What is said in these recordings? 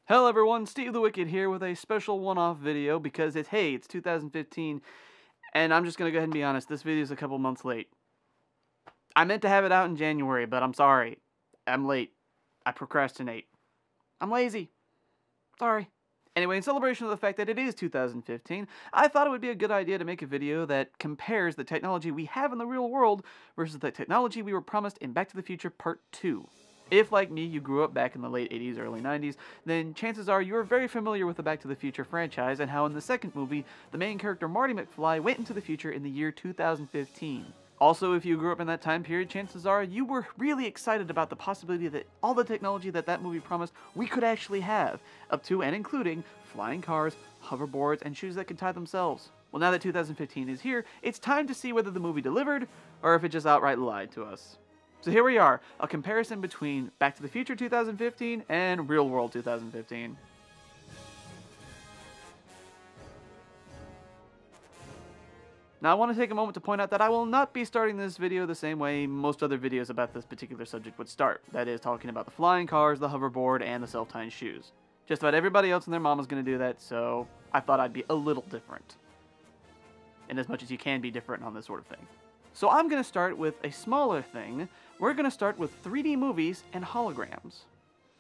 Hello everyone, Steve the Wicked here with a special one-off video because it's 2015, and I'm just gonna go ahead and be honest, this video is a couple months late. I meant to have it out in January, but I'm sorry. I'm late. I procrastinate. I'm lazy. Sorry. Anyway, in celebration of the fact that it is 2015, I thought it would be a good idea to make a video that compares the technology we have in the real world versus the technology we were promised in Back to the Future Part 2. If, like me, you grew up back in the late 80s, early 90s, then chances are you are very familiar with the Back to the Future franchise and how in the second movie, the main character Marty McFly went into the future in the year 2015. Also, if you grew up in that time period, chances are you were really excited about the possibility that all the technology that movie promised we could actually have, up to and including flying cars, hoverboards, and shoes that can tie themselves. Well, now that 2015 is here, it's time to see whether the movie delivered, or if it just outright lied to us. So here we are, a comparison between Back to the Future 2015 and Real World 2015. Now I want to take a moment to point out that I will not be starting this video the same way most other videos about this particular subject would start. That is, talking about the flying cars, the hoverboard, and the self-tying shoes. Just about everybody else and their mom is going to do that, so I thought I'd be a little different. In as much as you can be different on this sort of thing. So I'm going to start with a smaller thing. We're going to start with 3D movies and holograms.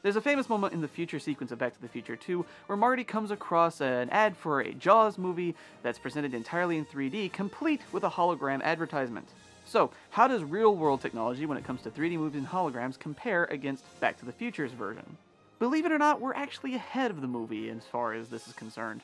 There's a famous moment in the future sequence of Back to the Future 2 where Marty comes across an ad for a Jaws movie that's presented entirely in 3D, complete with a hologram advertisement. So, how does real-world technology when it comes to 3D movies and holograms compare against Back to the Future's version? Believe it or not, we're actually ahead of the movie as far as this is concerned.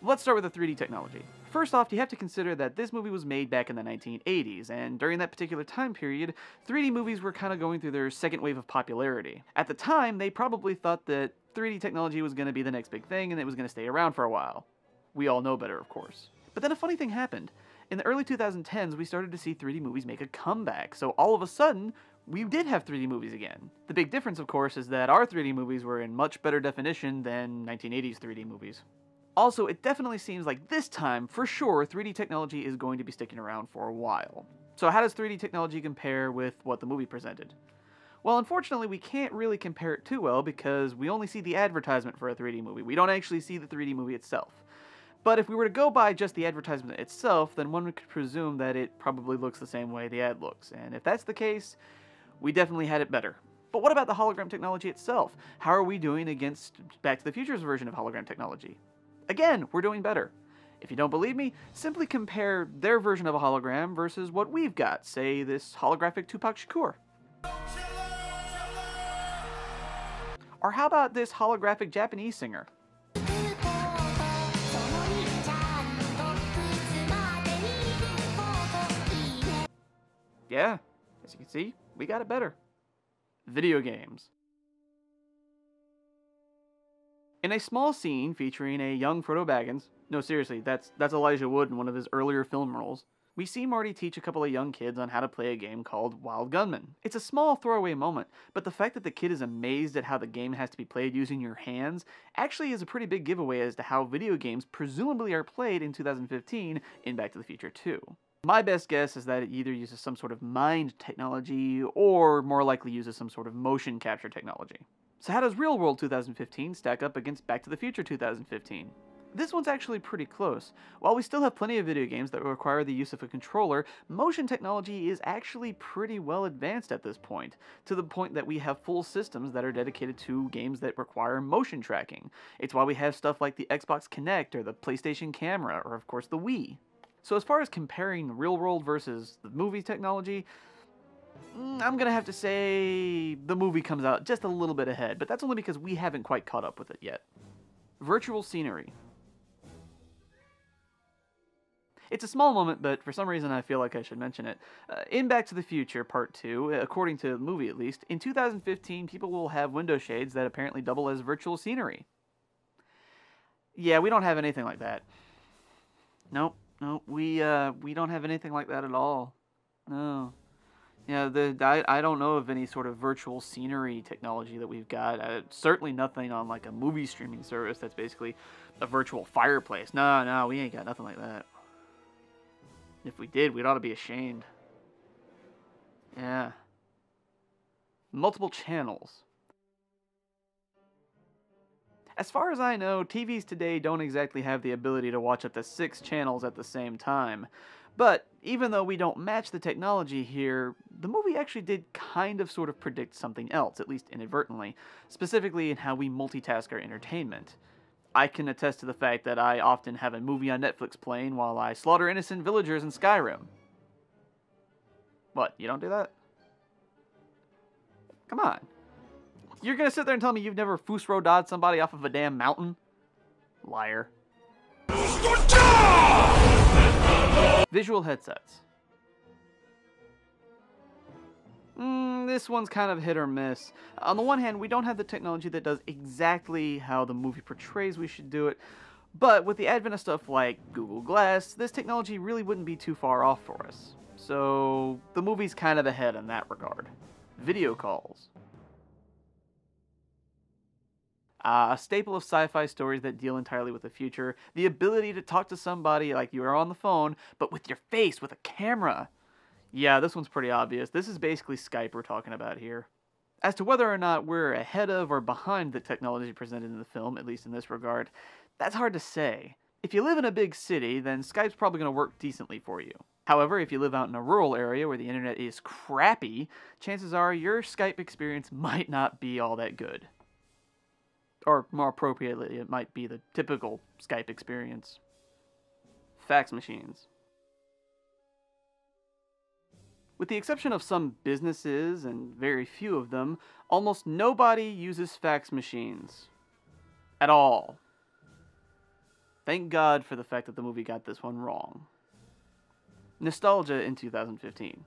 Let's start with the 3D technology. First off, you have to consider that this movie was made back in the 1980s, and during that particular time period, 3D movies were kind of going through their second wave of popularity. At the time, they probably thought that 3D technology was going to be the next big thing and it was going to stay around for a while. We all know better, of course. But then a funny thing happened. In the early 2010s, we started to see 3D movies make a comeback, so all of a sudden, we did have 3D movies again. The big difference, of course, is that our 3D movies were in much better definition than 1980s 3D movies. Also, it definitely seems like this time, for sure, 3D technology is going to be sticking around for a while. So how does 3D technology compare with what the movie presented? Well, unfortunately, we can't really compare it too well because we only see the advertisement for a 3D movie. We don't actually see the 3D movie itself. But if we were to go by just the advertisement itself, then one could presume that it probably looks the same way the ad looks. And if that's the case, we definitely had it better. But what about the hologram technology itself? How are we doing against Back to the Future's version of hologram technology? Again, we're doing better. If you don't believe me, simply compare their version of a hologram versus what we've got, say this holographic Tupac Shakur. Or how about this holographic Japanese singer? Yeah, as you can see, we got it better. Video games. In a small scene featuring a young Frodo Baggins, no seriously, that's Elijah Wood in one of his earlier film roles, we see Marty teach a couple of young kids on how to play a game called Wild Gunman. It's a small throwaway moment, but the fact that the kid is amazed at how the game has to be played using your hands actually is a pretty big giveaway as to how video games presumably are played in 2015 in Back to the Future 2. My best guess is that it either uses some sort of mind technology or more likely uses some sort of motion capture technology. So how does Real World 2015 stack up against Back to the Future 2015? This one's actually pretty close. While we still have plenty of video games that require the use of a controller, motion technology is actually pretty well advanced at this point, to the point that we have full systems that are dedicated to games that require motion tracking. It's why we have stuff like the Xbox Kinect or the PlayStation Camera, or of course the Wii. So as far as comparing Real World versus the movie technology, I'm gonna have to say the movie comes out just a little bit ahead, but that's only because we haven't quite caught up with it yet. Virtual scenery. It's a small moment, but for some reason I feel like I should mention it. In Back to the Future Part 2, according to the movie at least, in 2015 people will have window shades that apparently double as virtual scenery. Yeah, we don't have anything like that. Nope, we don't have anything like that at all. No. Yeah, I don't know of any sort of virtual scenery technology that we've got. Certainly nothing on like a movie streaming service that's basically a virtual fireplace. No, we ain't got nothing like that. If we did, we'd ought to be ashamed. Yeah. Multiple channels. As far as I know, TVs today don't exactly have the ability to watch up to 6 channels at the same time. But even though we don't match the technology here, the movie actually did kind of sort of predict something else, at least inadvertently, specifically in how we multitask our entertainment. I can attest to the fact that I often have a movie on Netflix playing while I slaughter innocent villagers in Skyrim. What, you don't do that? Come on. You're gonna sit there and tell me you've never Fusro-da'd somebody off of a damn mountain? Liar. Visual headsets. This one's kind of hit or miss. On the one hand, we don't have the technology that does exactly how the movie portrays we should do it, but with the advent of stuff like Google Glass, this technology really wouldn't be too far off for us. So the movie's kind of ahead in that regard. Video calls. A staple of sci-fi stories that deal entirely with the future, the ability to talk to somebody like you are on the phone, but with your face, with a camera. Yeah, this one's pretty obvious. This is basically Skype we're talking about here. As to whether or not we're ahead of or behind the technology presented in the film, at least in this regard, that's hard to say. If you live in a big city, then Skype's probably going to work decently for you. However, if you live out in a rural area where the internet is crappy, chances are your Skype experience might not be all that good. Or more appropriately, it might be the typical Skype experience. Fax machines. With the exception of some businesses, and very few of them, almost nobody uses fax machines. At all. Thank God for the fact that the movie got this one wrong. Nostalgia in 2015.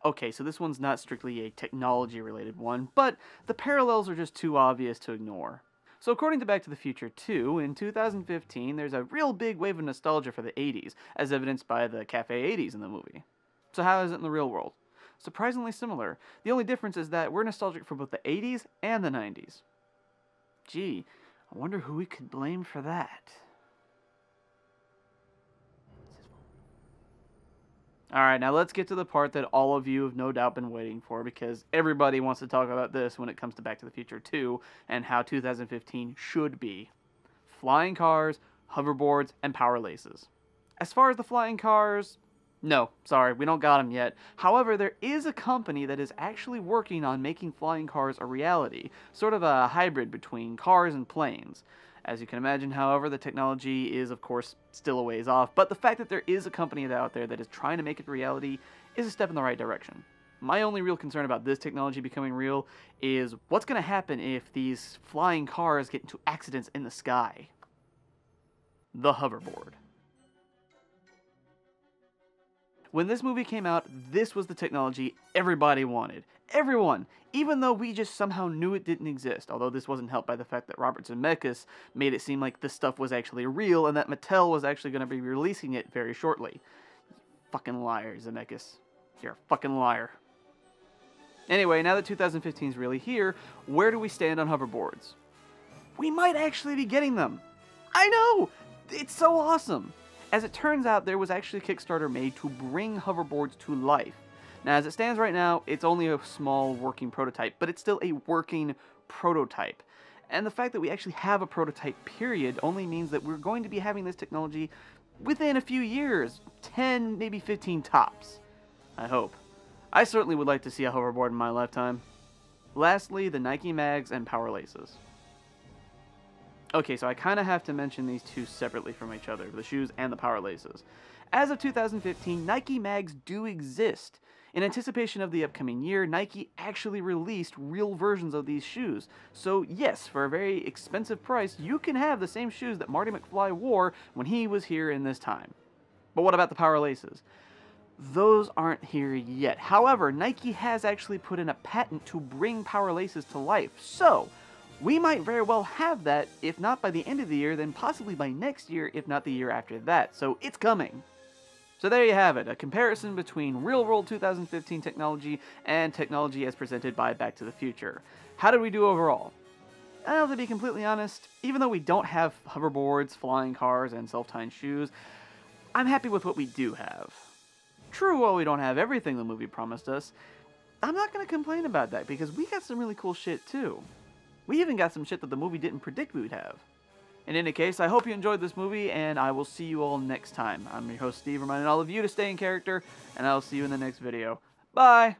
Okay, so this one's not strictly a technology-related one, but the parallels are just too obvious to ignore. So according to Back to the Future 2, in 2015, there's a real big wave of nostalgia for the 80s, as evidenced by the Cafe 80s in the movie. So how is it in the real world? Surprisingly similar. The only difference is that we're nostalgic for both the 80s and the 90s. Gee, I wonder who we could blame for that. Alright, now let's get to the part that all of you have no doubt been waiting for, because everybody wants to talk about this when it comes to Back to the Future 2, and how 2015 should be. Flying cars, hoverboards, and power laces. As far as the flying cars, no, sorry, we don't got them yet. However, there is a company that is actually working on making flying cars a reality, sort of a hybrid between cars and planes. As you can imagine, however, the technology is, of course, still a ways off, but the fact that there is a company out there that is trying to make it reality is a step in the right direction. My only real concern about this technology becoming real is what's going to happen if these flying cars get into accidents in the sky. The hoverboard. When this movie came out, this was the technology everybody wanted. Everyone! Even though we just somehow knew it didn't exist, although this wasn't helped by the fact that Robert Zemeckis made it seem like this stuff was actually real and that Mattel was actually going to be releasing it very shortly. You fucking liar, Zemeckis. You're a fucking liar. Anyway, now that 2015 is really here, where do we stand on hoverboards? We might actually be getting them! I know! It's so awesome! As it turns out, there was actually a Kickstarter made to bring hoverboards to life. Now, as it stands right now, it's only a small working prototype, but it's still a working prototype. And the fact that we actually have a prototype period only means that we're going to be having this technology within a few years, 10, maybe 15 tops. I hope. I certainly would like to see a hoverboard in my lifetime. Lastly, the Nike mags and power laces. Okay, so I kind of have to mention these two separately from each other, the shoes and the power laces. As of 2015, Nike mags do exist. In anticipation of the upcoming year, Nike actually released real versions of these shoes. So yes, for a very expensive price, you can have the same shoes that Marty McFly wore when he was here in this time. But what about the power laces? Those aren't here yet. However, Nike has actually put in a patent to bring power laces to life. So we might very well have that, if not by the end of the year, then possibly by next year, if not the year after that. So it's coming. So there you have it, a comparison between real-world 2015 technology and technology as presented by Back to the Future. How did we do overall? Well, to be completely honest, even though we don't have hoverboards, flying cars, and self-tying shoes, I'm happy with what we do have. True, while we don't have everything the movie promised us, I'm not going to complain about that because we got some really cool shit too. We even got some shit that the movie didn't predict we would have. In any case, I hope you enjoyed this movie, and I will see you all next time. I'm your host, Steve, reminding all of you to stay in character, and I'll see you in the next video. Bye!